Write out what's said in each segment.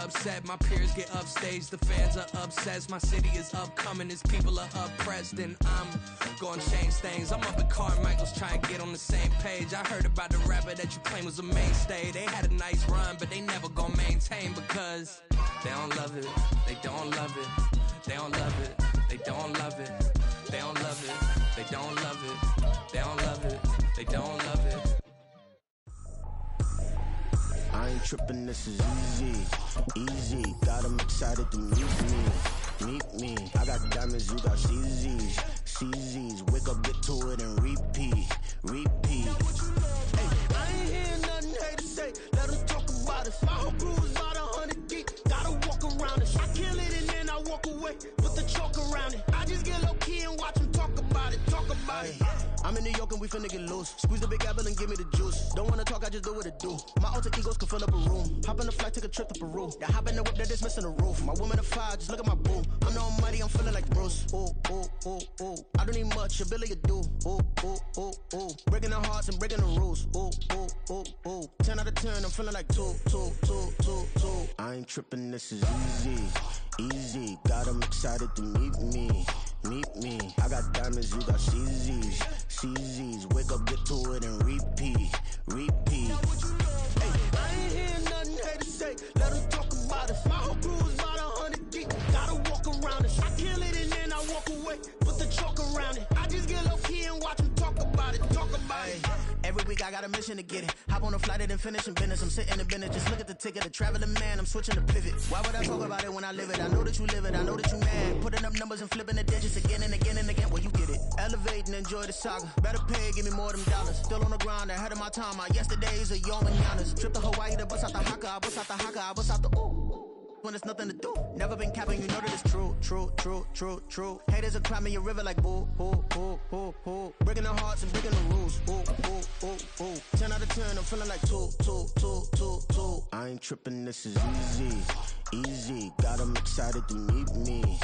upset, my peers get upstaged, the fans are obsessed. My city is upcoming, as people are oppressed, and I'm gonna change things. I'm up at Carmichael's trying to get on the same page. I heard about the rapper that you claim was a mainstay. They had a nice run, but they never gonna maintain because they don't love it, they don't love it, they don't love it, they don't love it, they don't love it, they don't love it, they don't love it, they don't love it. I ain't tripping, this is easy, got them excited to meet me, I got diamonds, you got CZs, wake up, get to it and repeat, hey, I ain't hearing nothing hate to say, let them talk about us, my whole crew is about 100 deep, gotta walk around it, I kill it and then I walk away, put the chalk around it, I just get low key and watch them talk about it. I'm in New York and we finna get loose. Squeeze the big apple and give me the juice. Don't wanna talk, I just do what it do. My alter egos can fill up a room. Hop on the flight, take a trip to Peru. That hop in the whip that is missing the roof. My woman a fire, just look at my boo. I'm no money, I'm feeling like Bruce. Ooh. I don't need much, ability to do. Ooh. Breaking the hearts and breaking the rules. Ooh. 10 out of 10, I'm feeling like two. I ain't tripping, this is easy. Got them excited to meet me. I got diamonds, you got CZs, wake up, get to it and repeat. Hey, I ain't hearing nothing hate to say, let them talk about us. My whole crew is about 100 deep, gotta walk around it. I kill it and then I walk away, put the chalk around it. I just get low key and watch them talk about it. Every week I got a mission to get it. Hop on a flight and then finish in business. I'm sitting in business, just look at the ticket. A traveling man, I'm switching to pivot. Why would I talk about it when I live it? I know that you live it, I know that you mad. Putting up numbers and flipping the digits again and again and again. Well, you get it. Elevate and enjoy the saga. Better pay, give me more than dollars. Still on the grind, ahead of my time. My yesterdays are your mananas. Trip to Hawaii to bust out the haka. I bust out the haka, I bust out the ooh. When there's nothing to do. Never been capping, you know that it's true. Haters are climbing your river like boo. Breaking the hearts and breaking the rules. Ooh. 10 out of 10, I'm feeling like two. I ain't tripping, this is easy. Got them excited to meet me.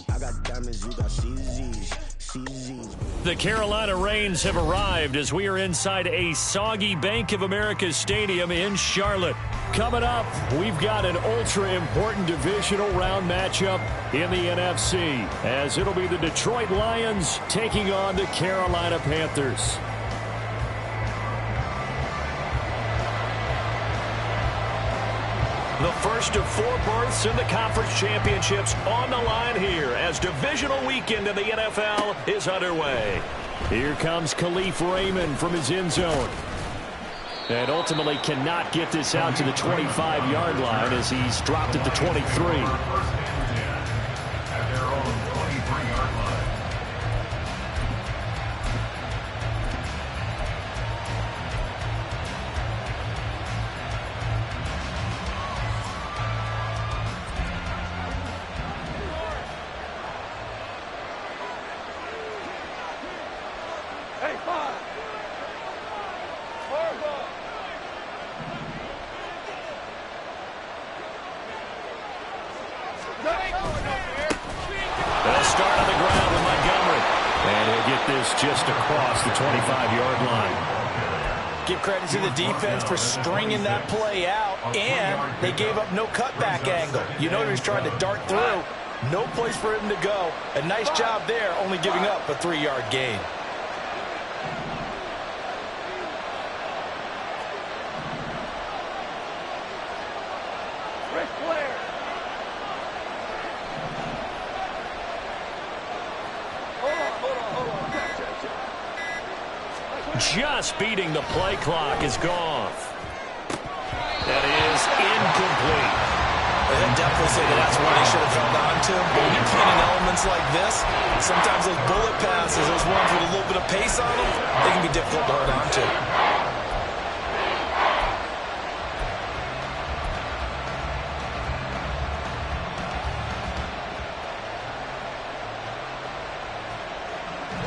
I got diamonds, you got CZs. The Carolina Rains have arrived as we are inside a soggy Bank of America Stadium in Charlotte. Coming up, we've got an ultra-important divisional round matchup in the NFC, as it'll be the Detroit Lions taking on the Carolina Panthers. The first of 4 berths in the conference championships on the line here as divisional weekend in the NFL is underway. Here comes Khalif Raymond from his end zone. And ultimately cannot get this out to the 25-yard line as he's dropped at the 23. Just across the 25-yard line. Give credit to the defense for stringing that play out, and they gave up no cutback angle. You know he was trying to dart through. No place for him to go. A nice job there, only giving up a 3-yard gain. Just beating the play clock is gone. That is incomplete. I'd definitely say that's what he should have held on to. But when you're playing elements like this, sometimes those bullet passes, those ones with a little bit of pace on them, they can be difficult to hold on to.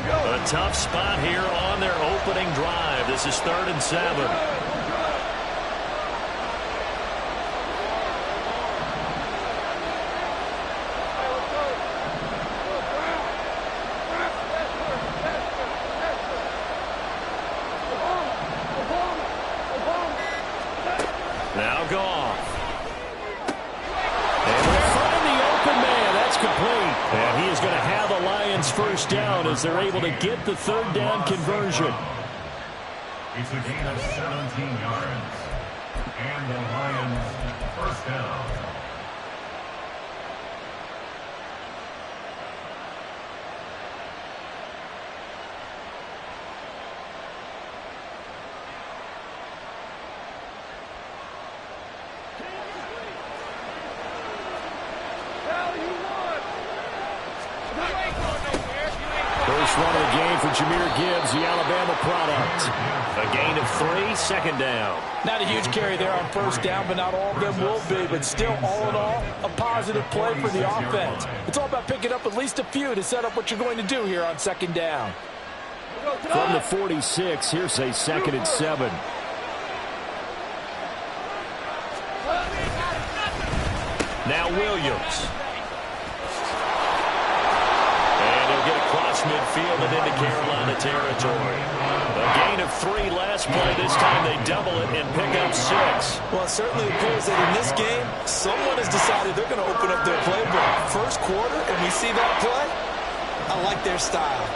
A tough spot here on their opening drive. This is 3rd and 7. Now Goff. is going to have a Lions first down as they're able to get the third down conversion. It's a gain of 17 yards. And the Lions first down. First run of the game for Jahmyr Gibbs, the Alabama product. A gain of 3, second down. Not a huge carry there on first down, but not all of them will be. But still, all in all, a positive play for the offense. It's all about picking up at least a few to set up what you're going to do here on second down. From the 46, here's a 2nd and 7. Now Williams. Get across midfield and into Carolina territory. A gain of 3 last play. This time they double it and pick up 6. Well, it certainly appears that in this game, someone has decided they're going to open up their playbook. First quarter, and we see that play. I like their style.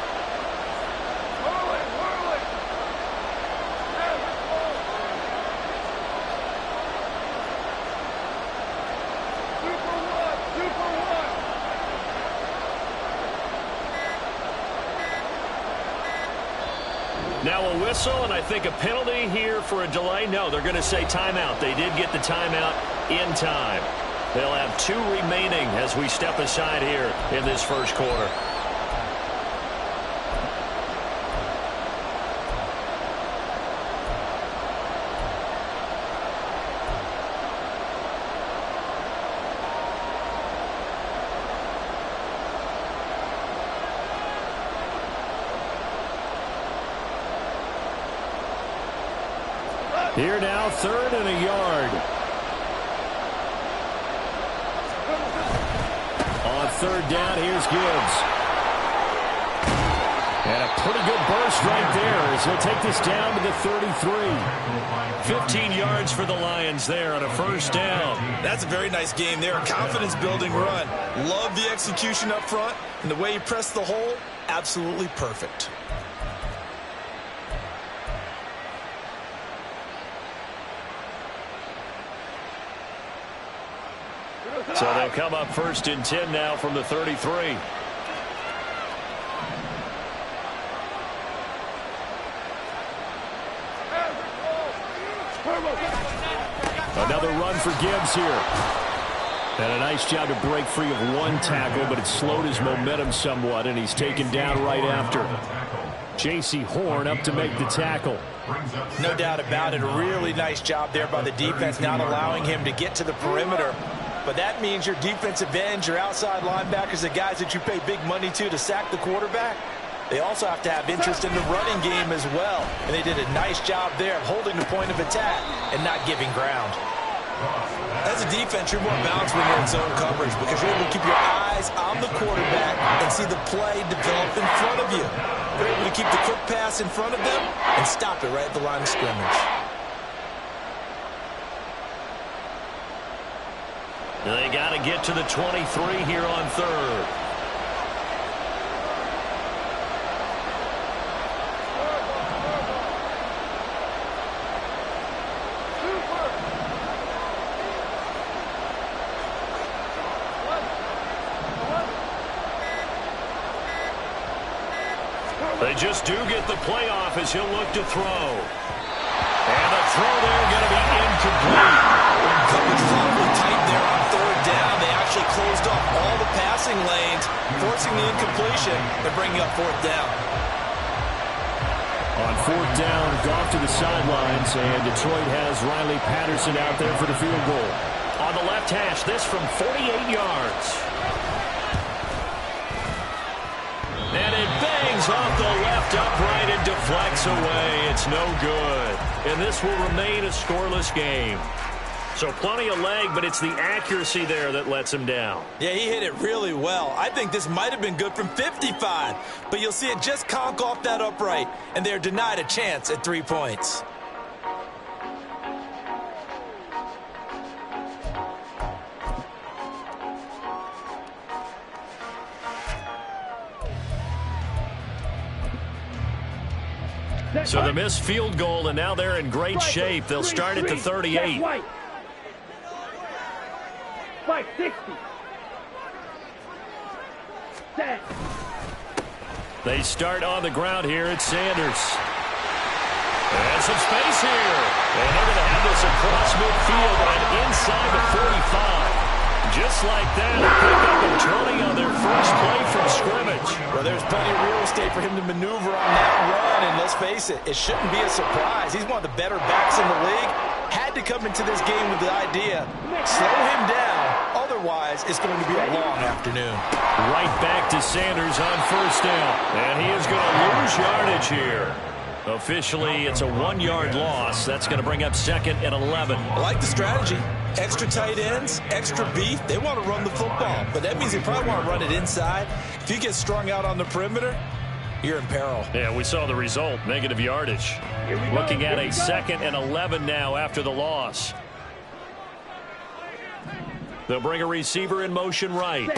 Now a whistle, and I think a penalty here for a delay. No, they're going to say timeout. They did get the timeout in time. They'll have 2 remaining as we step aside here in this first quarter. Here now, 3rd and a yard. On 3rd down, here's Gibbs. And a pretty good burst right there as he'll take this down to the 33. 15 yards for the Lions there on a first down. That's a very nice game there. A confidence-building run. Love the execution up front. And the way he pressed the hole, absolutely perfect. So they'll come up 1st and 10 now from the 33. Another run for Gibbs here. And a nice job to break free of 1 tackle, but it slowed his momentum somewhat, and he's taken down right after. J.C. Horn up to make the tackle. No doubt about it. A really nice job there by the defense, not allowing him to get to the perimeter. But that means your defensive ends, your outside linebackers, the guys that you pay big money to sack the quarterback, they also have to have interest in the running game as well. And they did a nice job there of holding the point of attack and not giving ground. As a defense, you're more balanced when you're in zone coverage because you're able to keep your eyes on the quarterback and see the play develop in front of you. You're able to keep the quick pass in front of them and stop it right at the line of scrimmage. They got to get to the 23 here on 3rd. They just do get the play off as he'll look to throw. And the throw there going to be incomplete. Coverage is awfully tight there on 3rd down. They actually closed off all the passing lanes, forcing the incompletion. They're bringing up 4th down. On 4th down, Goff to the sidelines, and Detroit has Riley Patterson out there for the field goal. On the left hash, this from 48 yards. And it bangs off the left upright and deflects away. It's no good. And this will remain a scoreless game. So plenty of leg, but it's the accuracy there that lets him down. Yeah, he hit it really well. I think this might have been good from 55. But you'll see it just conk off that upright, and they're denied a chance at 3 points. So the missed field goal, and now they're in great shape. They'll start at the 38. Fight 60. Set. They start on the ground here at Sanders. And some space here. And they're going to have this across midfield and inside the 45. Just like that, a pickup and 20 on their first play from scrimmage. Well, there's plenty of real estate for him to maneuver on that run, and let's face it, it shouldn't be a surprise. He's one of the better backs in the league. Had to come into this game with the idea, slow him down, otherwise it's going to be a long afternoon. Right back to Sanders on first down, and he is going to lose yardage here. Officially, it's a 1-yard loss. That's going to bring up 2nd and 11. I like the strategy. Extra tight ends, extra beef. They want to run the football, but that means they probably want to run it inside. If you get strung out on the perimeter, you're in peril. Yeah, we saw the result, negative yardage. Looking at a 2nd and 11 now after the loss. They'll bring a receiver in motion right.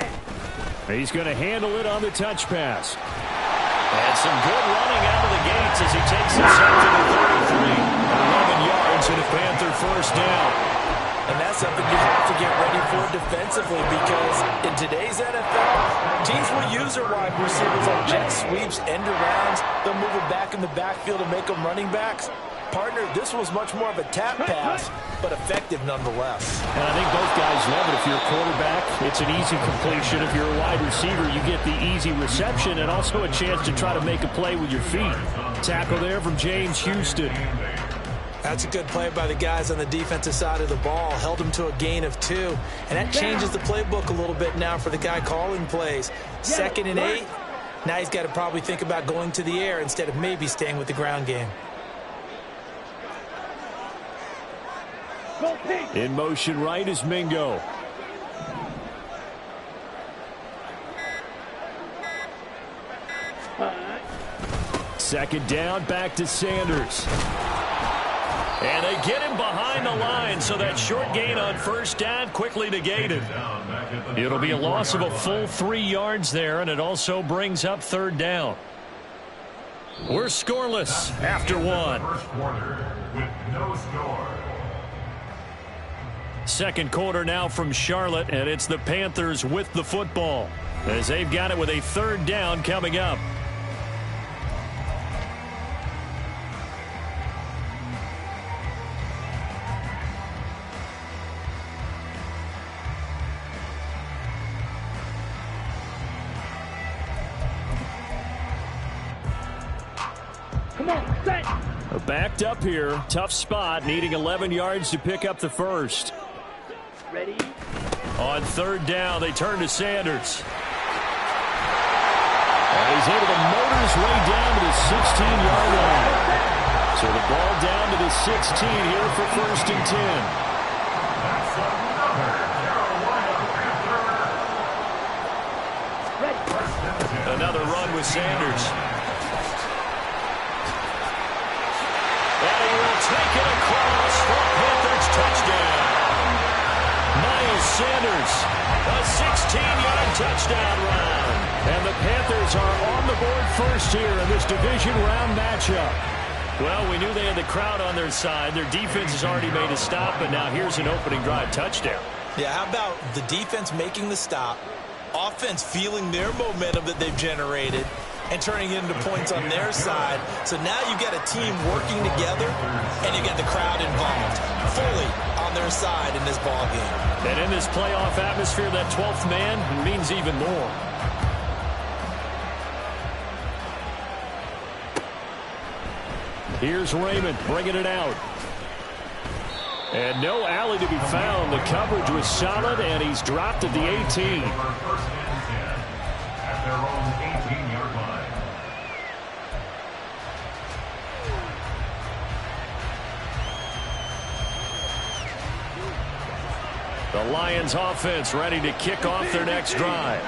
He's going to handle it on the touch pass. And some good running out of the gates as he takes himself to the 33. 11 yards and a Panther first down. And that's something you have to get ready for defensively, because in today's NFL, teams will use their wide receivers on jet sweeps, end arounds. They'll move it back in the backfield and make them running backs. Partner, this was much more of a tap pass, but effective nonetheless. And I think both guys love it. If you're a quarterback, it's an easy completion. If you're a wide receiver, you get the easy reception and also a chance to try to make a play with your feet. Tackle there from James Houston. That's a good play by the guys on the defensive side of the ball. Held them to a gain of 2. And that changes the playbook a little bit now for the guy calling plays. 2nd and 8. Now he's got to probably think about going to the air instead of maybe staying with the ground game. In motion right is Mingo. Second down, back to Sanders. And they get him behind the line, so that short gain on first down quickly negated. It'll be a loss of a full 3 yards there, and it also brings up 3rd down. We're scoreless after 1. First quarter with no score. Second quarter now from Charlotte, and it's the Panthers with the football as they've got it with a 3rd down coming up. Backed up here, tough spot, needing 11 yards to pick up the first. Ready? On 3rd down, they turn to Sanders. And he's able to motor his way down to the 16-yard line. So the ball down to the 16 here for 1st and 10. Another run with Sanders. Take it across for Panthers touchdown. Miles Sanders, a 16-yard touchdown run. And the Panthers are on the board first here in this division round matchup. Well, we knew they had the crowd on their side. Their defense has already made a stop, but now here's an opening drive touchdown. Yeah, how about the defense making the stop, offense feeling their momentum that they've generated, and turning it into points on their side. So now you've got a team working together, and you got the crowd involved, fully on their side in this ball game. And in this playoff atmosphere, that 12th man means even more. Here's Raymond bringing it out. And no alley to be found. The coverage was solid, and he's dropped at the 18. First and 10 at their own 18-yard line. The Lions offense ready to kick off their next drive.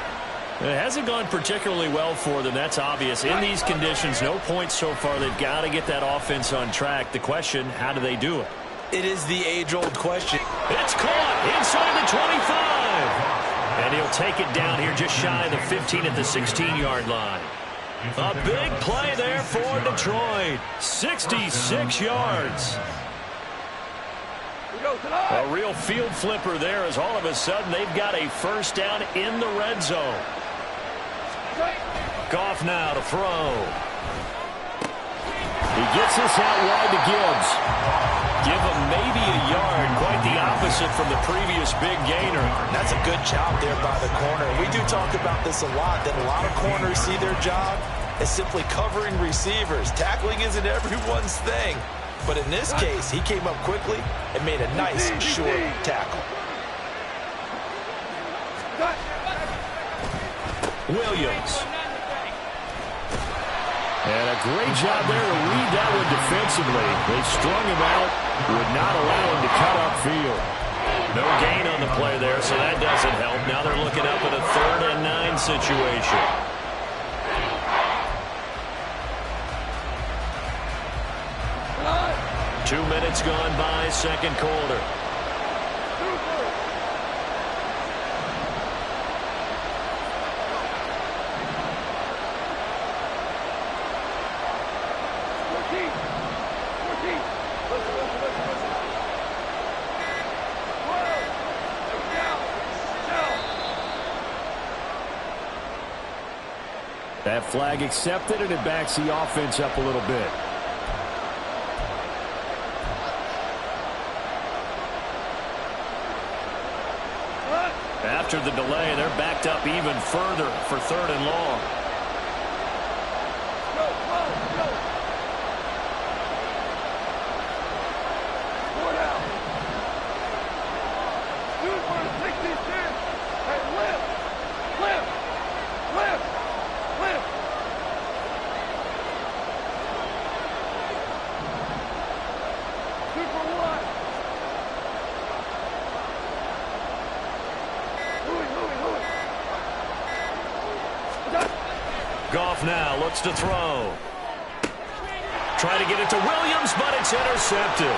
It hasn't gone particularly well for them. That's obvious. In these conditions, no points so far. They've got to get that offense on track. The question, how do they do it? It is the age-old question. It's caught inside the 25. And he'll take it down here just shy of the 15 at the 16-yard line. A big play there for Detroit. 66 yards. A real field flipper there as all of a sudden they've got a first down in the red zone. Goff now to throw. He gets this out wide to Gibbs. Give him maybe a yard. Quite the opposite from the previous big gainer. That's a good job there by the corner. We do talk about this a lot, that a lot of corners see their job as simply covering receivers. Tackling isn't everyone's thing. But in this case, he came up quickly and made a nice, short tackle. Williams. And a great job there to read that one defensively. They strung him out, would not allow him to cut upfield. No gain on the play there, so that doesn't help. Now they're looking up at a 3rd and 9 situation. Two minutes gone by, second quarter. That flag accepted, and it backs the offense up a little bit. After the delay, they're backed up even further for 3rd and long. Goff now looks to throw. Try to get it to Williams, but it's intercepted.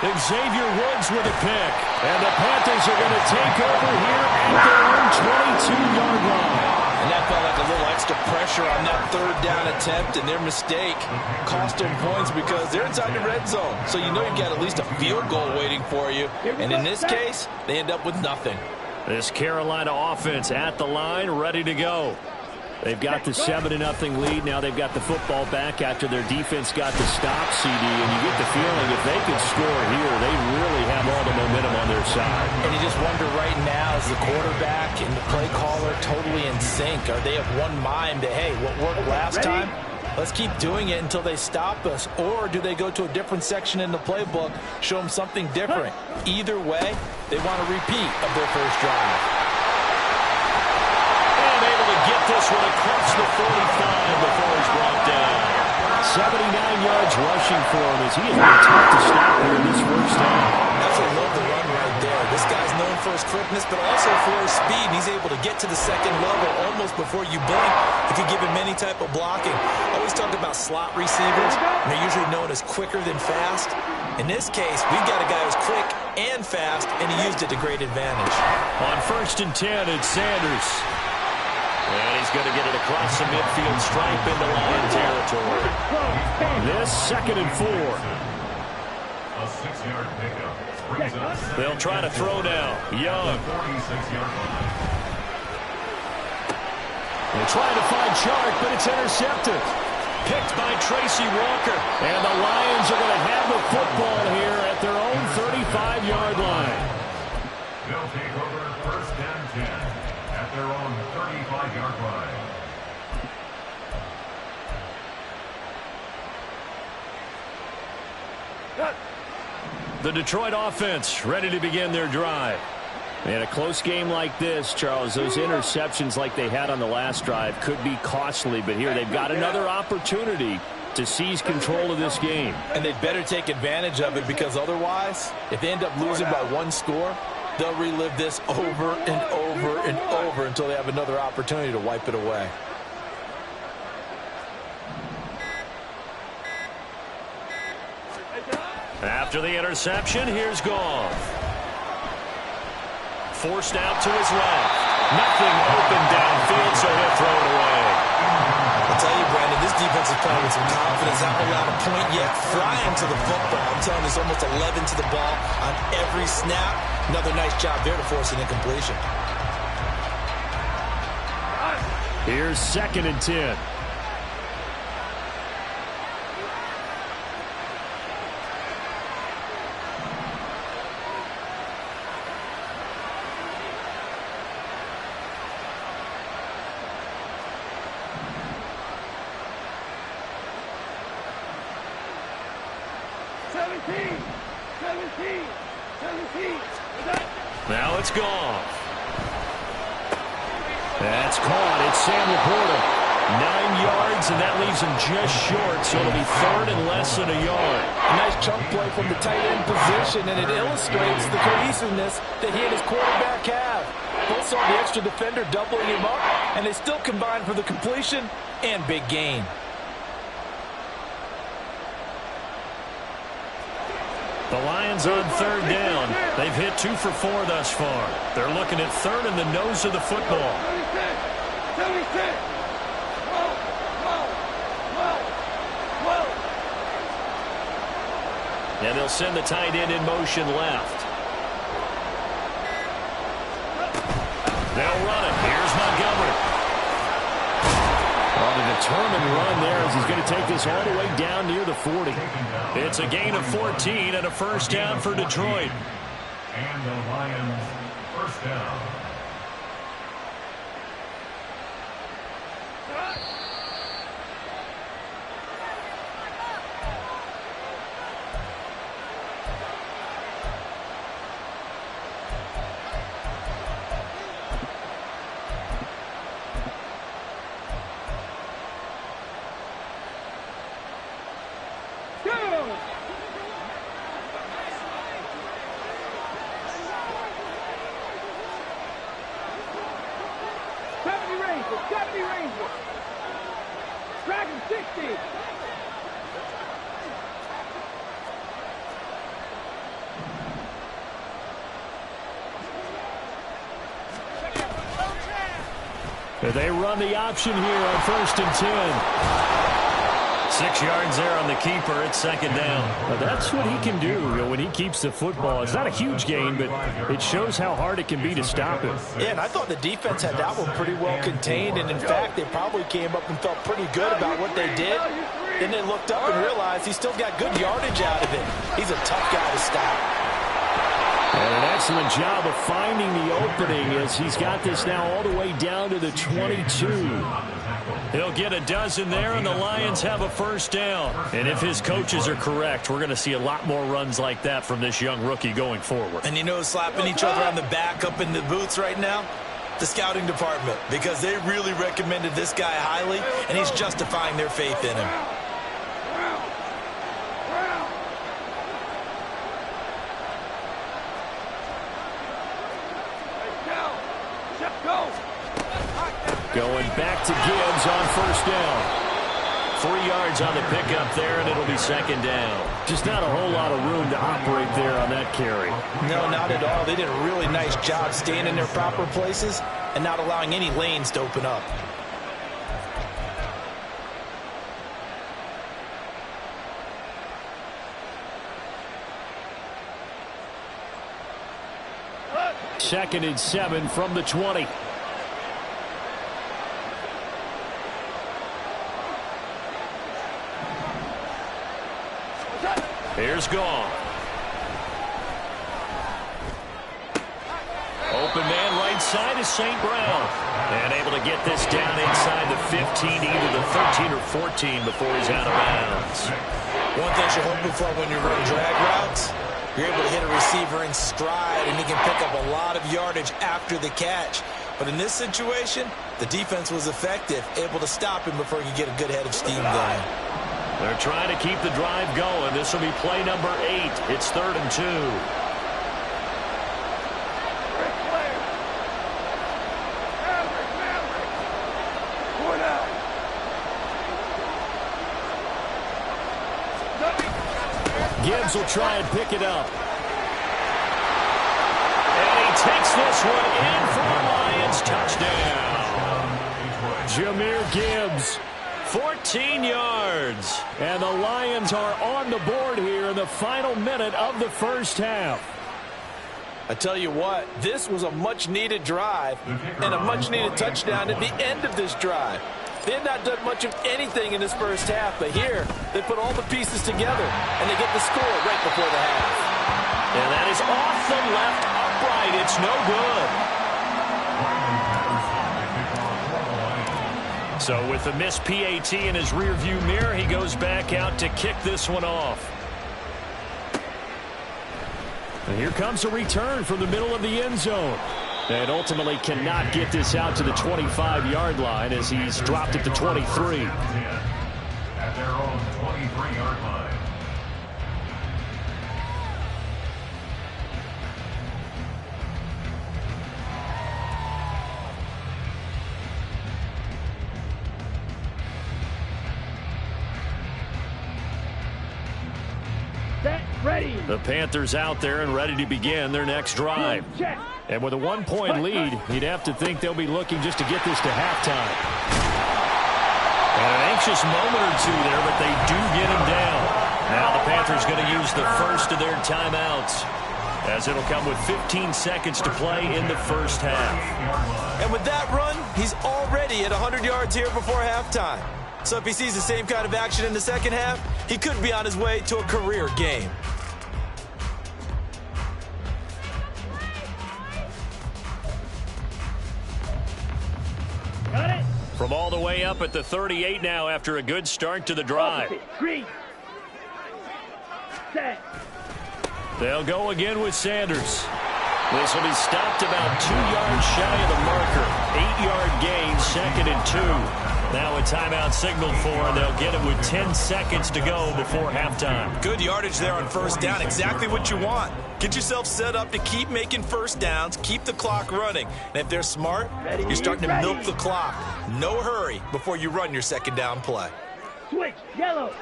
Xavier Woods with a pick. And the Panthers are going to take over here at their own 22-yard line. And that felt like a little extra pressure on that 3rd down attempt, and their mistake cost them points because they're inside the red zone. So you know you've got at least a field goal waiting for you. And in this case, they end up with nothing. This Carolina offense at the line, ready to go. They've got the 7-0 lead. Now they've got the football back after their defense got the stop, CD. And you get the feeling if they could score here, they really have all the momentum on their side. And you just wonder right now, is the quarterback and the play caller totally in sync? Are they of one mind that, hey, what worked last time, let's keep doing it until they stop us? Or do they go to a different section in the playbook, show them something different? Either way, they want a repeat of their first drive. Get this one across the 45 before he's brought down. 79 yards rushing for him as he has been tough to stop here in this first half. That's a love the run right there. This guy's known for his quickness, but also for his speed. And he's able to get to the second level almost before you blink if you give him any type of blocking. I always talk about slot receivers, and they're usually known as quicker than fast. In this case, we've got a guy who's quick and fast, and he used it to great advantage. On 1st and 10, it's Sanders. And he's going to get it across the midfield stripe into Lion territory. This 2nd and 4. A 6-yard pickup. They'll try to throw now. Young. They're trying to find Chark, but it's intercepted. Picked by Tracy Walker. And the Lions are going to have the football here at their own 35-yard line. They'll take over 1st and 10. At their own 35-yard line. The Detroit offense ready to begin their drive. In a close game like this, Charles, those interceptions like they had on the last drive could be costly, but here they've got another opportunity to seize control of this game. And they'd better take advantage of it because otherwise, if they end up losing by 1 score, they'll relive this over and over and over until they have another opportunity to wipe it away. After the interception, here's Goff. Forced out to his left. Nothing open downfield, so he'll throw it away. tell you, Brandon, this defense is playing with some confidence. Haven't allowed a point yet. Flying to the football. I'm telling you, it's almost 11 to the ball on every snap. Another nice job there to force an incompletion. Here's 2nd and 10. Now it's gone. That's caught. It's Sam Laporta. 9 yards, and that leaves him just short, so it'll be 3rd and less than a yard. A nice chunk play from the tight end position, and it illustrates the cohesiveness that he and his quarterback have. Both saw the extra defender doubling him up, and they still combined for the completion and big gain. The Lions on 3rd down. They've hit 2 for 4 thus far. They're looking at 3rd in the nose of the football. And they'll send the tight end in motion left. They'll run it. Here's Montgomery. On a determined run there as he's going to take this all the way down near the 40. It's a gain of 14 and a first down for Detroit. And the Lions, first down. Dragon 60. They run the option here on 1st and 10. 6 yards there on the keeper. It's 2nd down. Well, that's what he can do when he keeps the football. It's not a huge gain, but it shows how hard it can be to stop him. Yeah, and I thought the defense had that one pretty well contained, and in fact, they probably came up and felt pretty good about what they did. Then they looked up and realized he still got good yardage out of it. He's a tough guy to stop. And an excellent job of finding the opening as he's got this now all the way down to the 22. He'll get a dozen there, and the Lions have a first down. And if his coaches are correct, we're going to see a lot more runs like that from this young rookie going forward. And you know, slapping each other on the back up in the boots right now? The scouting department, because they really recommended this guy highly, and he's justifying their faith in him. Going back to Gibbs on first down. 3 yards on the pickup there, and it'll be 2nd down. Just not a whole lot of room to operate there on that carry. No, not at all. They did a really nice job staying in their proper places and not allowing any lanes to open up. Second and 7 from the 20. Here's Gone. Open man right side is St. Brown. And able to get this down inside the 15, either the 13 or 14 before he's out of bounds. One thing you're hoping for when you run drag routes, you're able to hit a receiver in stride, and he can pick up a lot of yardage after the catch. But in this situation, the defense was effective, able to stop him before he could get a good head of steam going. They're trying to keep the drive going. This will be play number 8. It's 3rd and 2. Gibbs will try and pick it up. And he takes this one in for a Lions touchdown. Jahmyr Gibbs, 14 yards. And the Lions are on the board here in the final minute of the first half. I tell you what, this was a much-needed drive and a much-needed touchdown at the end of this drive. They had not done much of anything in this first half, but here they put all the pieces together, and they get the score right before the half. And that is off the left upright. It's no good. So with the missed PAT in his rearview mirror, he goes back out to kick this one off. And here comes a return from the middle of the end zone. And ultimately cannot get this out to the 25-yard line as he's dropped at the 23. At their own 23-yard line. Set, ready. The Panthers out there and ready to begin their next drive. Check. And with a one-point lead, you'd have to think they'll be looking just to get this to halftime. And an anxious moment or two there, but they do get him down. Now the Panthers going to use the first of their timeouts, as it'll come with 15 seconds to play in the first half. And with that run, he's already at 100 yards here before halftime. So if he sees the same kind of action in the second half, he could be on his way to a career game. Got it. From all the way up at the 38 now after a good start to the drive. Green. Set. They'll go again with Sanders. This will be stopped about 2 yards shy of the marker. 8-yard gain, 2nd and 2. Now a timeout signaled for, and they'll get it with 10 seconds to go before halftime. Good yardage there on first down. Exactly what you want. Get yourself set up to keep making first downs, keep the clock running. And if they're smart, you're starting to milk the clock. No hurry before you run your second down play. Switch. Yellow.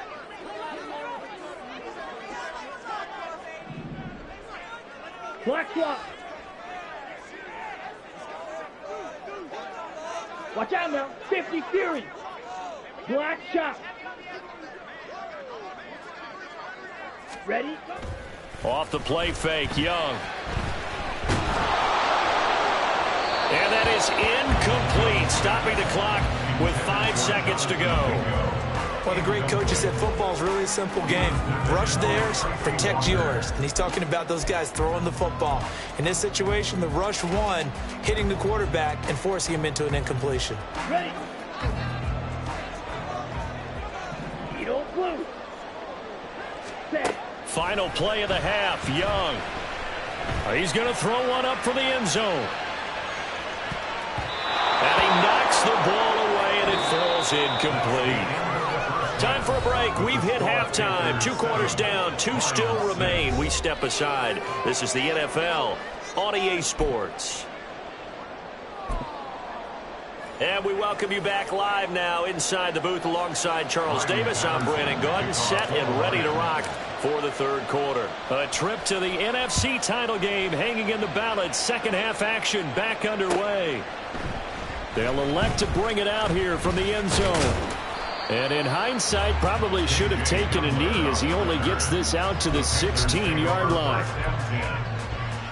Black swap. Watch out now. 50 Fury. Black shot. Ready? Off the play fake, Young. And that is incomplete, stopping the clock with 5 seconds to go. Well, the great coach has said football is really a simple game. Rush theirs, protect yours. And he's talking about those guys throwing the football. In this situation, the rush one, hitting the quarterback and forcing him into an incompletion. Ready? Edo blue. Set. Final play of the half, Young. He's going to throw one up for the end zone. And he knocks the ball away, and it falls incomplete. Time for a break. We've hit halftime. 2 quarters down. 2 still remain. We step aside. This is the NFL on EA Sports. And we welcome you back live now inside the booth alongside Charles Davis. I'm Brandon Gaudin, set and ready to rock for the third quarter. A trip to the NFC title game hanging in the balance. Second half action back underway. They'll elect to bring it out here from the end zone. And in hindsight, probably should have taken a knee as he only gets this out to the 16-yard line.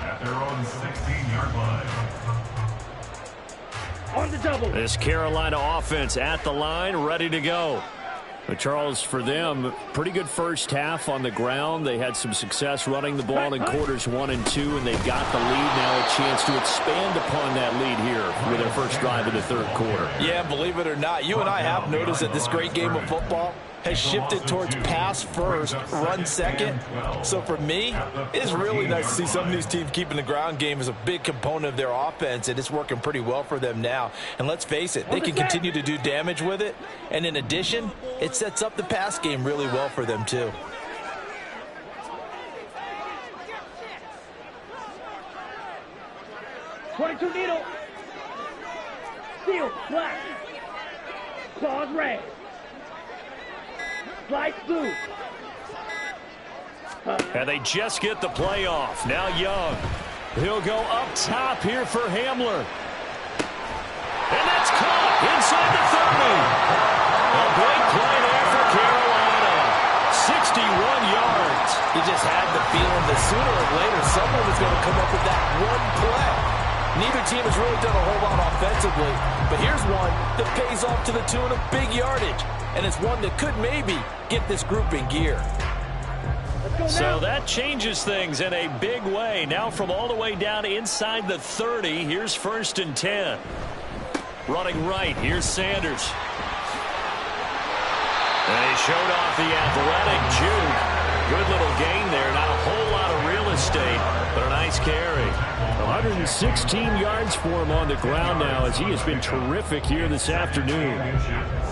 At their own 16-yard line. On the double. This Carolina offense at the line, ready to go. But Charles, for them, pretty good first half on the ground. They had some success running the ball in quarters 1 and 2, and they've got the lead now, a chance to expand upon that lead here with their first drive of the third quarter. Yeah, believe it or not, you and I have noticed that this great game of football has shifted towards pass first, run second. So for me, it's really nice to see some of these teams keeping the ground game as a big component of their offense, and it's working pretty well for them now. And let's face it, they can continue to do damage with it. And in addition, it sets up the pass game really well for them too. .22 needle. Steel black. Claws red. Light blue. And they just get the play off. Now Young. He'll go up top here for Hamler. And that's caught inside the 30. A great play there for Carolina. 61 yards. You just had the feeling that sooner or later someone was going to come up with that one play. Neither team has really done a whole lot offensively, but here's one that pays off to the tune of big yardage, and it's one that could maybe get this group in gear. So that changes things in a big way. Now from all the way down inside the 30, here's 1st and 10. Running right, here's Sanders. And he showed off the athletic juke. Good little gain there. Not a whole lot of real estate, but a nice carry. 116 yards for him on the ground now as he has been terrific here this afternoon.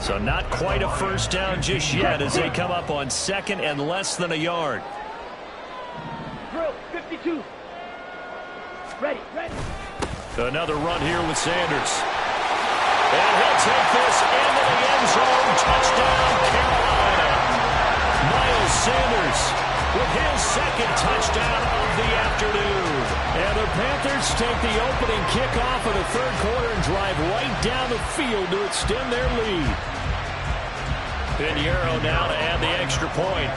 So not quite a first down just yet as they come up on 2nd and less than a yard. Drill, 52. Ready. Another run here with Sanders. And he'll take this into the end zone. Touchdown, Carolina. Miles Sanders with his 2nd touchdown of the afternoon. And the Panthers take the opening kickoff of the 3rd quarter and drive right down the field to extend their lead. Pinheiro now to add the extra point.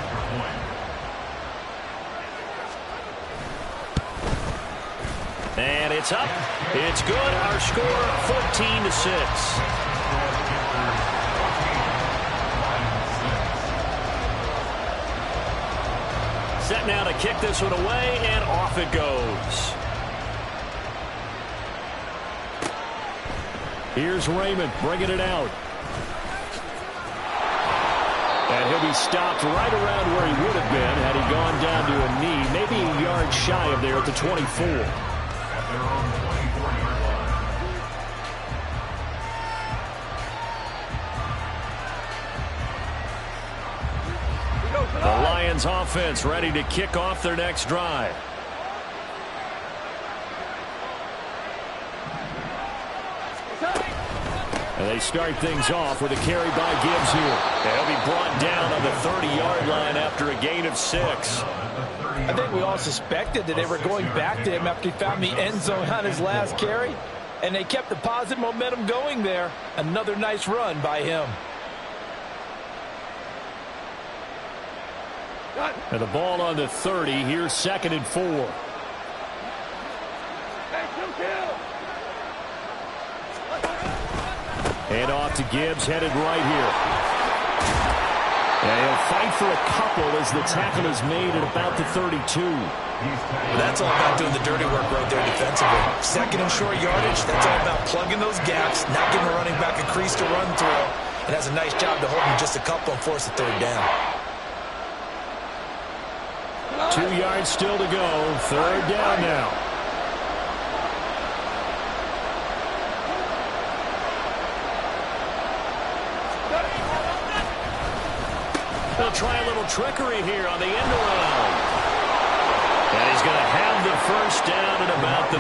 And it's up. It's good. Our score 14-6. Set now to kick this one away, and off it goes. Here's Raymond bringing it out. And he'll be stopped right around where he would have been had he gone down to a knee, maybe a yard shy of there at the 24. The Lions offense ready to kick off their next drive. And they start things off with a carry by Gibbs here. They'll be brought down on the 30-yard line after a gain of 6. I think we all suspected that they were going back to him after he found the end zone on his last carry, and they kept the positive momentum going there. Another nice run by him. And the ball on the 30. Here's 2nd and 4. Hand off to Gibbs, headed right here. And he'll fight for a couple as the tackle is made at about the 32. That's all about doing the dirty work right there defensively. 2nd and short yardage, that's all about plugging those gaps, not giving the running back a crease to run through. It has a nice job to hold him just a couple and force a 3rd down. 2 yards still to go. 3rd down now. They'll try a little trickery here on the end around. And he's going to have the 1st down at about the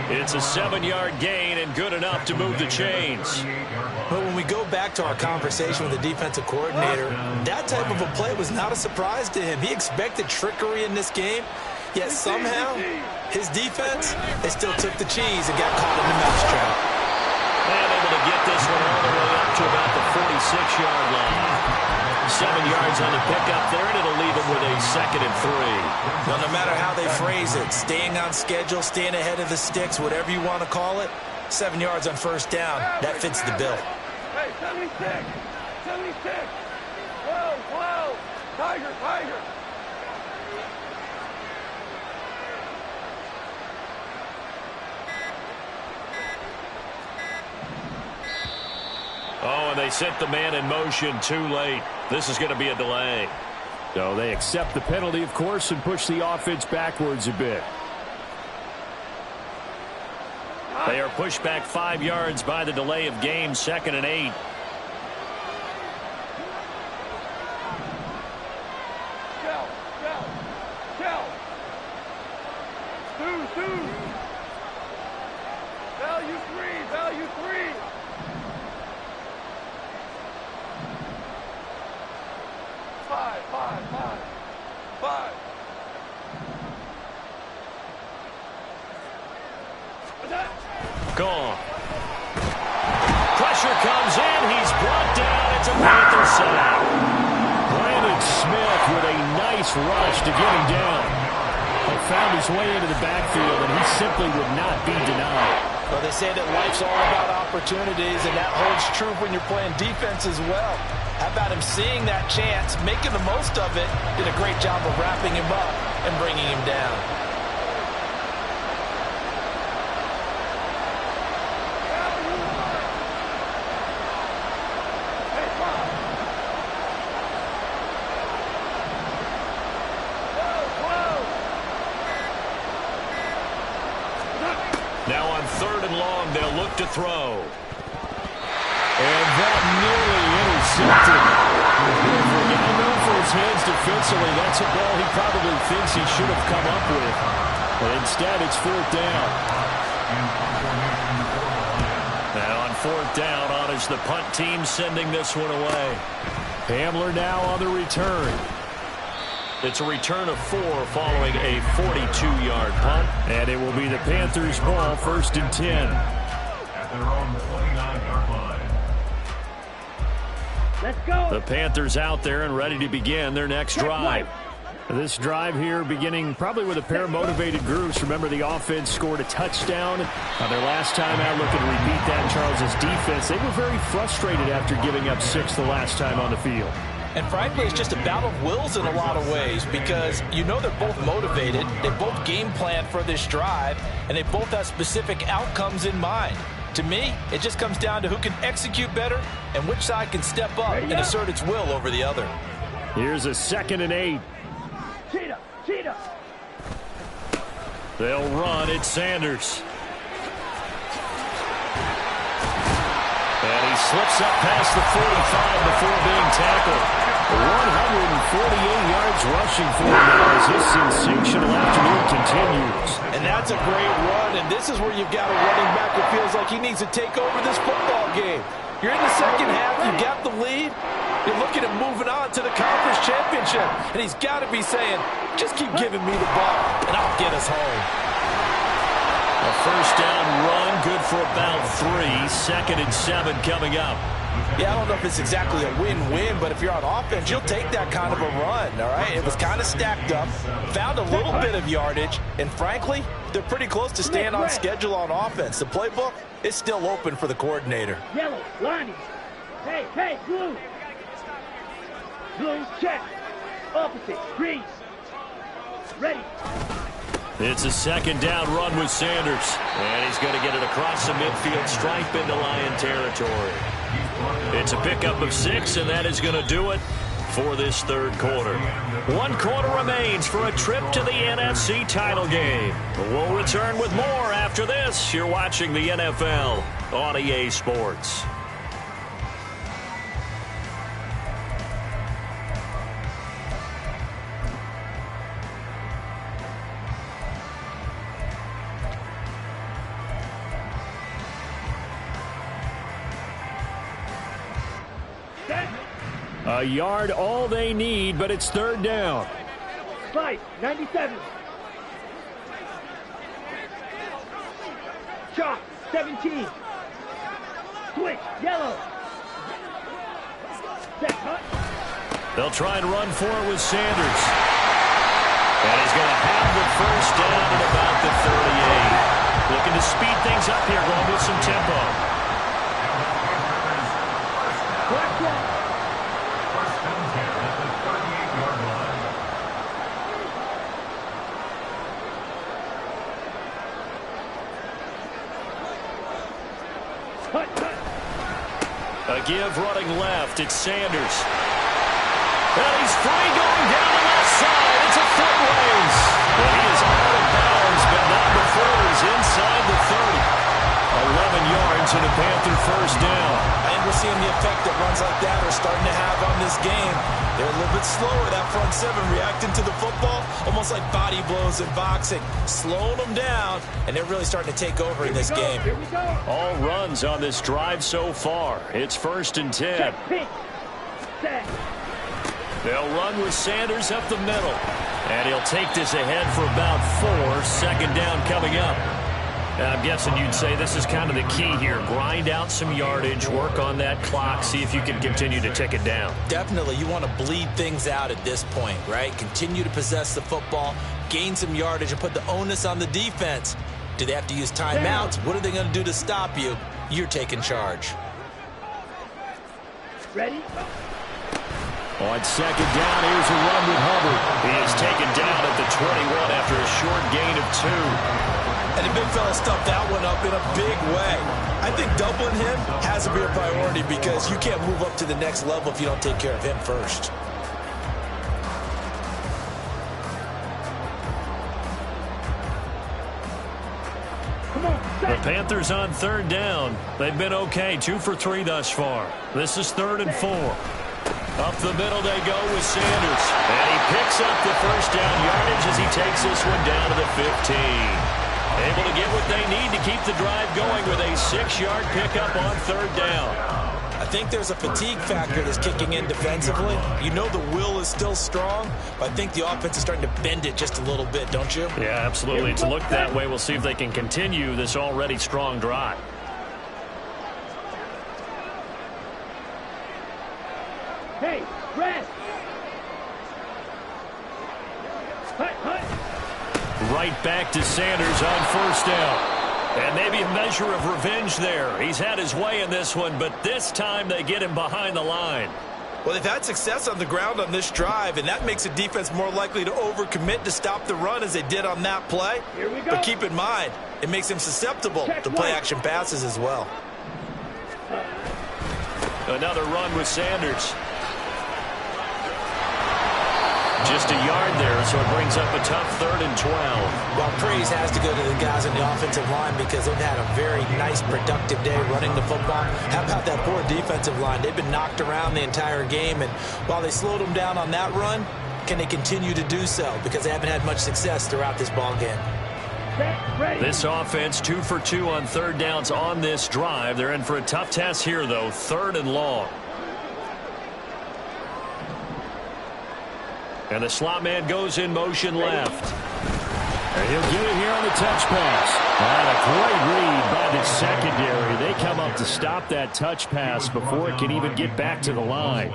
38. It's a 7-yard gain and good enough to move the chains. But when we go back to our conversation with the defensive coordinator, that type of a play was not a surprise to him. He expected trickery in this game, yet somehow his defense, they still took the cheese and got caught in the mousetrap. And able to get this one all the way up to about the 46-yard line. 7 yards on the pickup there, and it'll leave them with a 2nd and 3. Well, no matter how they phrase it, staying on schedule, staying ahead of the sticks, whatever you want to call it, 7 yards on 1st down, that fits the bill. Hey, 76! 76! Whoa! Tiger! Oh, and they sent the man in motion too late. This is going to be a delay. So they accept the penalty, of course, and push the offense backwards a bit. They are pushed back 5 yards by the delay of game. 2nd and 8. Value three. Five. Gone. Pressure comes in. He's brought down the Panthers side. Brandon Smith with a nice rush to get him down. He found his way into the backfield, and he simply would not be denied. Well, they say that life's all about opportunities, and that holds true when you're playing defense as well. How about him seeing that chance, making the most of it, did a great job of wrapping him up and bringing him down. Now on 3rd and long, they'll look to throw. And that nearly intercepted. Getting known for his hands defensively, that's a ball he probably thinks he should have come up with. But instead, it's 4th down. Now on 4th down, on is the punt team sending this one away. Hamler now on the return. It's a return of 4 following a 42-yard punt. And it will be the Panthers' ball, 1st and 10. At their own 29-yard line. Let's go. The Panthers out there and ready to begin their next drive. This drive here beginning probably with a pair of motivated groups. Remember, the offense scored a touchdown. Their last time out, looking to repeat that in Charles' defense. They were very frustrated after giving up 6 the last time on the field. And frankly, it's just a battle of wills in a lot of ways because you know they're both motivated, they both game plan for this drive, and they both have specific outcomes in mind. To me, it just comes down to who can execute better and which side can step up and assert its will over the other. Here's a 2nd and 8. Cheetah. They'll run. It's Sanders. And he slips up past the 45 before being tackled. 148 yards rushing for him now as his sensational afternoon continues. And that's a great run, and this is where you've got a running back who feels like he needs to take over this football game. You're in the second half, you got the lead, you're looking at moving on to the conference championship, and he's got to be saying, just keep giving me the ball, and I'll get us home. A 1st down run, good for about 3. 2nd and 7 coming up. Yeah, I don't know if it's exactly a win-win, but if you're on offense, you'll take that kind of a run, all right? It was kind of stacked up, found a little bit of yardage, and frankly, they're pretty close to staying on schedule on offense. The playbook is still open for the coordinator. Yellow, Lonnie. Hey, blue. Blue, check. Opposite, green. Ready. It's a 2nd down run with Sanders. And he's going to get it across the midfield stripe into Lion territory. It's a pickup of 6, and that is going to do it for this 3rd quarter. 1 quarter remains for a trip to the NFC title game. We'll return with more after this. You're watching the NFL on EA Sports. A yard, all they need, but it's 3rd down. Spike, 97. Chalk, 17. Switch, yellow. Set, hut. They'll try and run for it with Sanders. And he's going to have the 1st down at about the 38. Looking to speed things up here, going with some tempo. A give running left. It's Sanders. And he's free going down the left side. It's a foot race. But he is out of bounds, but not before he's inside the 30. 11 yards and a Panther 1st down. I think we're seeing the effect that runs like that are starting to have on this game. They're a little bit slower, that front 7, reacting to the football, almost like body blows in boxing, slowing them down, and they're really starting to take over in this game. Here we go. All runs on this drive so far. It's 1st and 10. Check, pink. Set. They'll run with Sanders up the middle. And he'll take this ahead for about 4. 2nd down coming up. I'm guessing you'd say this is kind of the key here. Grind out some yardage, work on that clock, see if you can continue to tick it down. Definitely. You want to bleed things out at this point, right? Continue to possess the football, gain some yardage, and put the onus on the defense. Do they have to use timeouts? What are they going to do to stop you? You're taking charge. Ready? On second down, here's a run with Hubbard. He is taken down at the 21 after a short gain of 2. And the big fella stuffed that one up in a big way. I think doubling him has to be a priority because you can't move up to the next level if you don't take care of him first. The Panthers on third down. They've been okay, 2 for 3 thus far. This is 3rd and 4. Up the middle they go with Sanders. And he picks up the first down yardage as he takes this one down to the 15. Able to get what they need to keep the drive going with a 6-yard pickup on third down. I think there's a fatigue factor that's kicking in defensively. You know the will is still strong, but I think the offense is starting to bend it just a little bit, don't you? Yeah, absolutely. It's looked that way. We'll see if they can continue this already strong drive. Hey, rest. Hut. Right back to Sanders on first down. And maybe a measure of revenge there. He's had his way in this one, but this time they get him behind the line. Well, they've had success on the ground on this drive, and that makes the defense more likely to overcommit to stop the run as they did on that play. Here we go. But keep in mind, it makes them susceptible to play-action passes as well. Another run with Sanders. Just a yard there, so it brings up a tough 3rd and 12. Well, praise has to go to the guys on the offensive line because they've had a very nice, productive day running the football. How about that poor defensive line? They've been knocked around the entire game, and while they slowed them down on that run, can they continue to do so? Because they haven't had much success throughout this ball game. This offense 2 for 2 on third downs on this drive. They're in for a tough task here, though, 3rd and long. And the slot man goes in motion left. And he'll get it here on the touch pass. And a great read by the secondary. They come up to stop that touch pass before it can even get back to the line.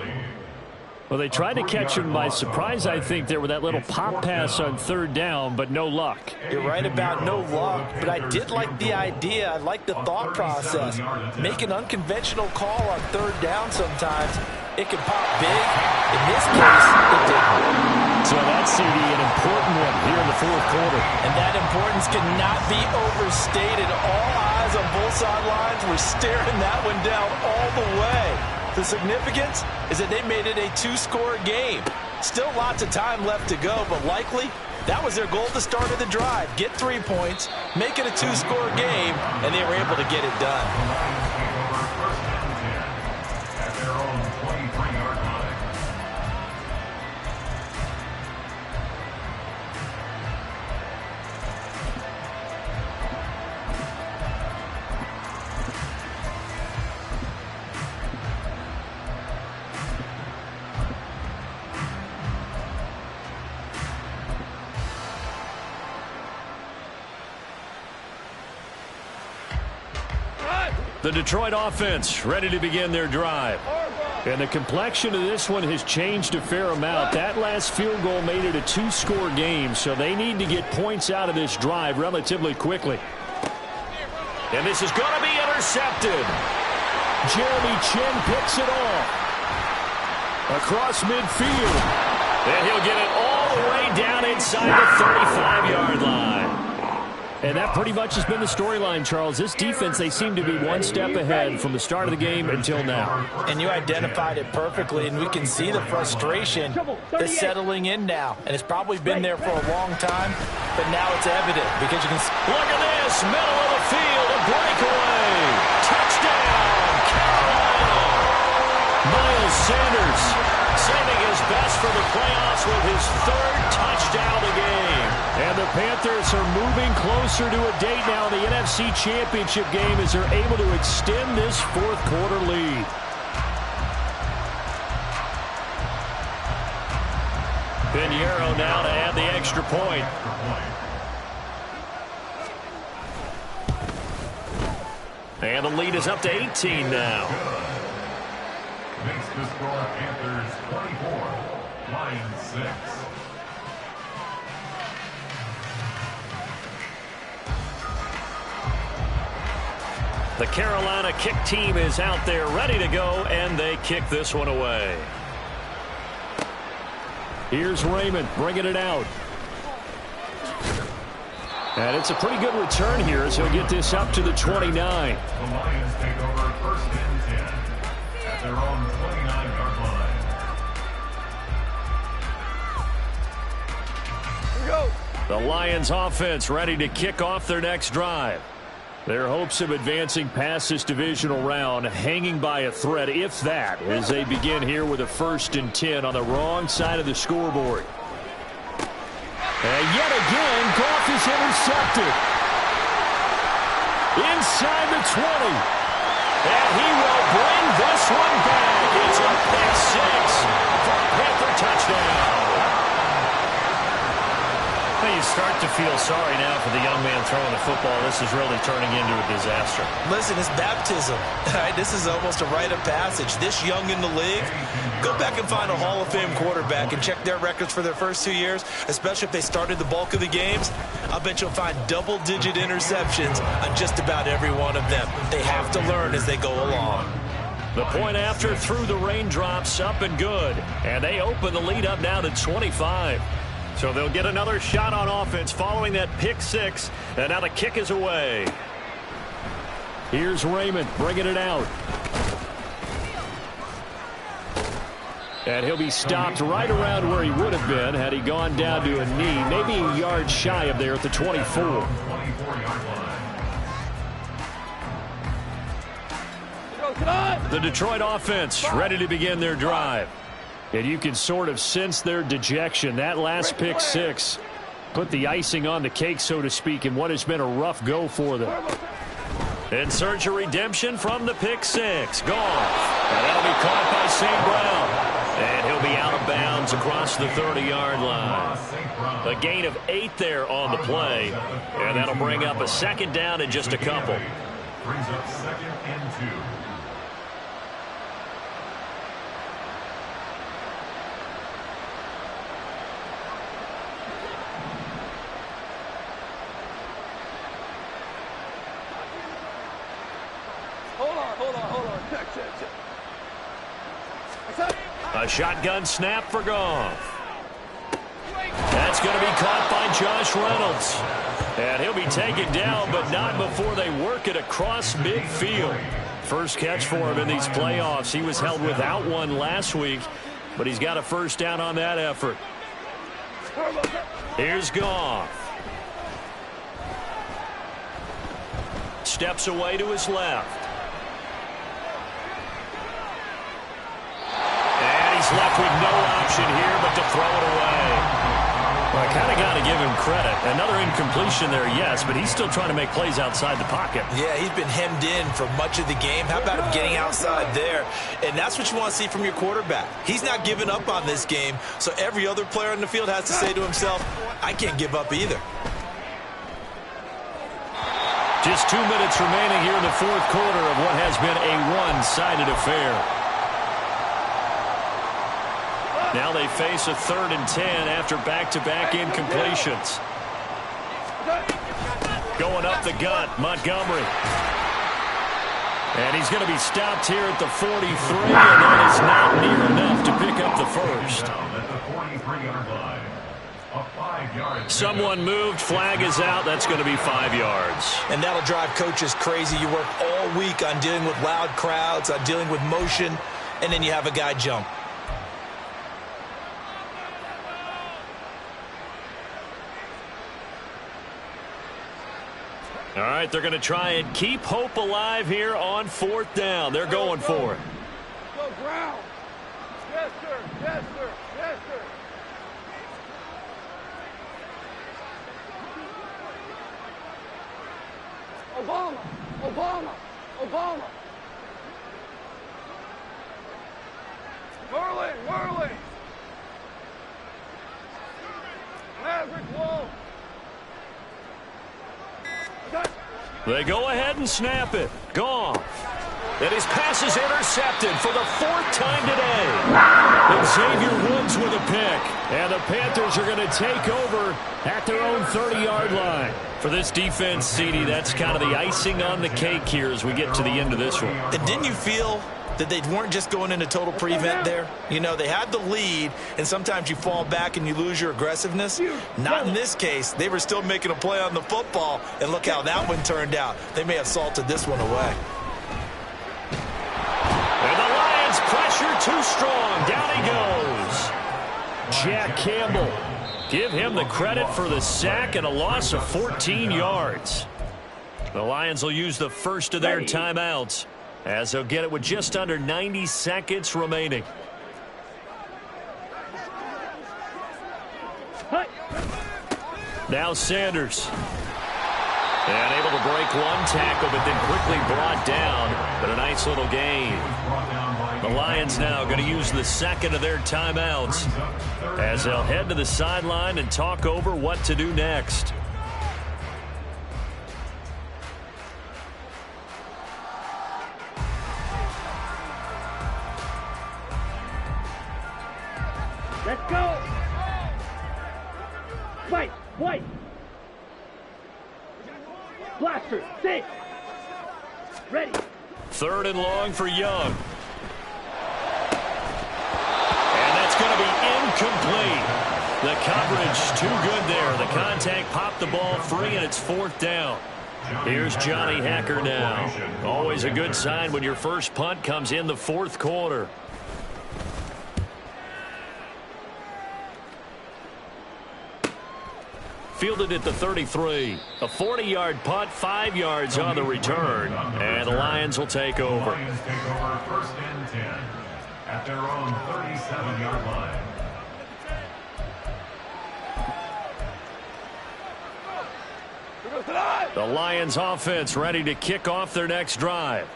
Well, they tried to catch him by surprise, I think, there with that little pop pass on third down, but no luck. You're right about no luck, but I did like the idea. I like the thought process. Make an unconventional call on third down sometimes. It can pop big. In this case, it didn't. So that's CD, an important one here in the 4th quarter. And that importance cannot be overstated. All eyes on both sidelines were staring that one down all the way. The significance is that they made it a 2-score game. Still lots of time left to go, but likely that was their goal at the start of the drive. Get 3 points, make it a 2-score game, and they were able to get it done. At their own 23-yard line. The Detroit offense ready to begin their drive. And the complexion of this one has changed a fair amount. That last field goal made it a 2-score game, so they need to get points out of this drive relatively quickly. And this is going to be intercepted. Jeremy Chinn picks it off. Across midfield. And he'll get it all the way down inside the 35-yard line. And that pretty much has been the storyline, Charles. This defense, they seem to be one step ahead from the start of the game until now. And you identified it perfectly, and we can see the frustration that's settling in now. And it's probably been there for a long time, but now it's evident because you can look at this, middle of the field, a breakaway. Touchdown, Carolina. Miles Sanders saving his best for the playoffs with his 3rd touchdown of the game. And the Panthers are moving closer to a date now in the NFC Championship game as they're able to extend this 4th quarter lead. Pinheiro now to add the extra point. And the lead is up to 18 now. Makes the score Panthers 24, Lions 6. The Carolina kick team is out there ready to go, and they kick this one away. Here's Raymond bringing it out. And it's a pretty good return here as he'll get this up to the 29. The Lions take over first and 10 at their own 29-yard line. The Lions offense ready to kick off their next drive. Their hopes of advancing past this divisional round hanging by a thread, if that, as they begin here with a 1st and 10 on the wrong side of the scoreboard. And yet again, Goff is intercepted. Inside the 20. And he will bring this one back. It's a pick 6 for a Panther touchdown. You start to feel sorry now for the young man throwing the football. This is really turning into a disaster. Listen, it's baptism. This is almost a rite of passage. This young in the league, go back and find a Hall of Fame quarterback and check their records for their first 2 years, especially if they started the bulk of the games. I bet you'll find double-digit interceptions on just about every one of them. They have to learn as they go along. The point after through the raindrops, up and good. And they open the lead up now to 25. So they'll get another shot on offense following that pick 6. And now the kick is away. Here's Raymond bringing it out. And he'll be stopped right around where he would have been had he gone down to a knee, maybe a yard shy of there at the 24. The Detroit offense ready to begin their drive. And you can sort of sense their dejection. That last pick 6 put the icing on the cake, so to speak, in what has been a rough go for them. In search of redemption from the pick 6. Gone. And that'll be caught by St. Brown. And he'll be out of bounds across the 30-yard line. A gain of 8 there on the play. And that'll bring up a 2nd down in just a couple. Brings up 2nd and 2. A shotgun snap for Goff. That's going to be caught by Josh Reynolds. And he'll be taken down, but not before they work it across midfield. First catch for him in these playoffs. He was held without one last week, but he's got a 1st down on that effort. Here's Goff. Steps away to his left. He's left with no option here but to throw it away. Well, I kind of got to give him credit. Another incompletion there, yes, but he's still trying to make plays outside the pocket. Yeah, he's been hemmed in for much of the game. How about him getting outside there? And that's what you want to see from your quarterback. He's not giving up on this game, so every other player on the field has to say to himself, I can't give up either. Just 2 minutes remaining here in the 4th quarter of what has been a one-sided affair. Now they face a 3rd and 10 after back-to-back incompletions. Going up the gut, Montgomery. And he's going to be stopped here at the 43, and that is not near enough to pick up the 1st. Someone moved, flag is out. That's going to be 5 yards. And that'll drive coaches crazy. You work all week on dealing with loud crowds, on dealing with motion, and then you have a guy jump. All right, they're going to try and keep hope alive here on 4th down. They're going for it. Go ground. Yes, sir. Yes, sir. Yes, sir. Obama. Obama. Obama. Merlin. Merlin. Maverick Wall. They go ahead and snap it. Goff. And his pass is intercepted for the 4th time today. And Xavier Woods with a pick. And the Panthers are going to take over at their own 30-yard line. For this defense, CD, that's kind of the icing on the cake here as we get to the end of this one. And didn't you feel that they weren't just going into total prevent there? You know, they had the lead, and sometimes you fall back and you lose your aggressiveness. Not in this case. They were still making a play on the football, and look how that one turned out. They may have salted this one away. And the Lions pressure too strong. Down he goes. Jack Campbell. Give him the credit for the sack and a loss of 14 yards. The Lions will use the first of their timeouts as they'll get it with just under 90 seconds remaining. Now Sanders. And able to break one tackle, but then quickly brought down. But a nice little gain. The Lions now going to use the second of their timeouts as they'll head to the sideline and talk over what to do next. Let's go. Fight. White. Blaster. 6. Ready. 3rd and long for Young. Going to be incomplete. The coverage too good there. The contact popped the ball free, and it's 4th down. Here's Johnny Hekker now. Always a good sign when your first punt comes in the 4th quarter. Fielded at the 33. A 40-yard punt, 5 yards on the return, and the Lions will take over. Lions take over 1st and 10. At their own 37-yard line. The Lions offense ready to kick off their next drive.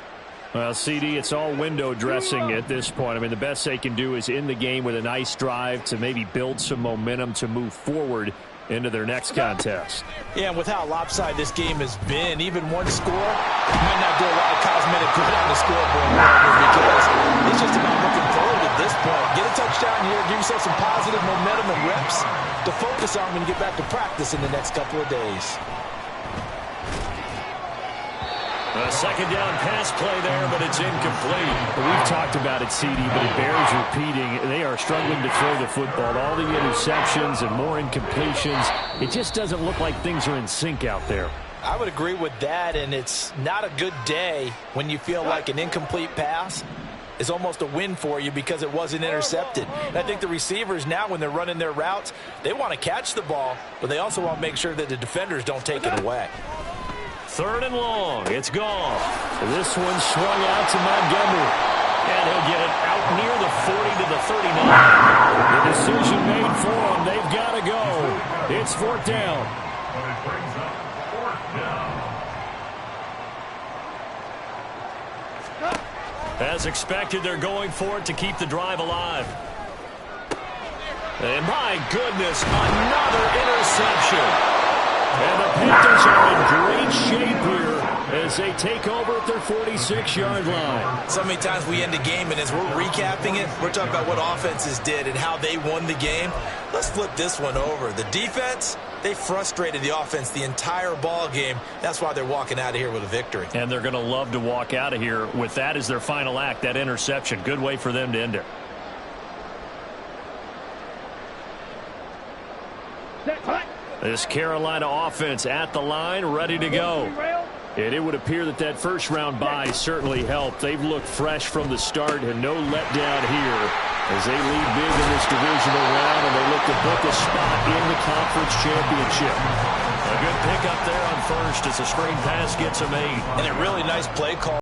Well, CD, it's all window dressing at this point. I mean, the best they can do is in the game with a nice drive to maybe build some momentum to move forward into their next contest. Yeah, and with how lopsided this game has been, even one score might not do a lot of cosmetic good on the scoreboard because it's just about looking forward at this point. Get a touchdown here, give yourself some positive momentum and reps to focus on when you get back to practice in the next couple of days. A 2nd down pass play there, but it's incomplete. We've talked about it, CD, but it bears repeating. They are struggling to throw the football. All the interceptions and more incompletions. It just doesn't look like things are in sync out there. I would agree with that, and it's not a good day when you feel like an incomplete pass is almost a win for you because it wasn't intercepted. And I think the receivers now, when they're running their routes, they want to catch the ball, but they also want to make sure that the defenders don't take it away. 3rd and long. It's Goff. This one swung out to Montgomery. And he'll get it out near the 40 to the 39. The decision made for them. They've got to go. It's 4th down. But it brings up 4th down. As expected, they're going for it to keep the drive alive. And my goodness, another interception. And the Panthers are in great shape here as they take over at their 46-yard line. So many times we end the game, and as we're recapping it, we're talking about what offenses did and how they won the game. Let's flip this one over. The defense, they frustrated the offense the entire ball game. That's why they're walking out of here with a victory. And they're going to love to walk out of here with that as their final act, that interception. Good way for them to end it. This Carolina offense at the line, ready to go. And it would appear that that first-round bye certainly helped. They've looked fresh from the start and no letdown here as they lead big in this divisional round, and they look to book a spot in the conference championship. A good pickup there on first as a screen pass gets a made. And a really nice play call.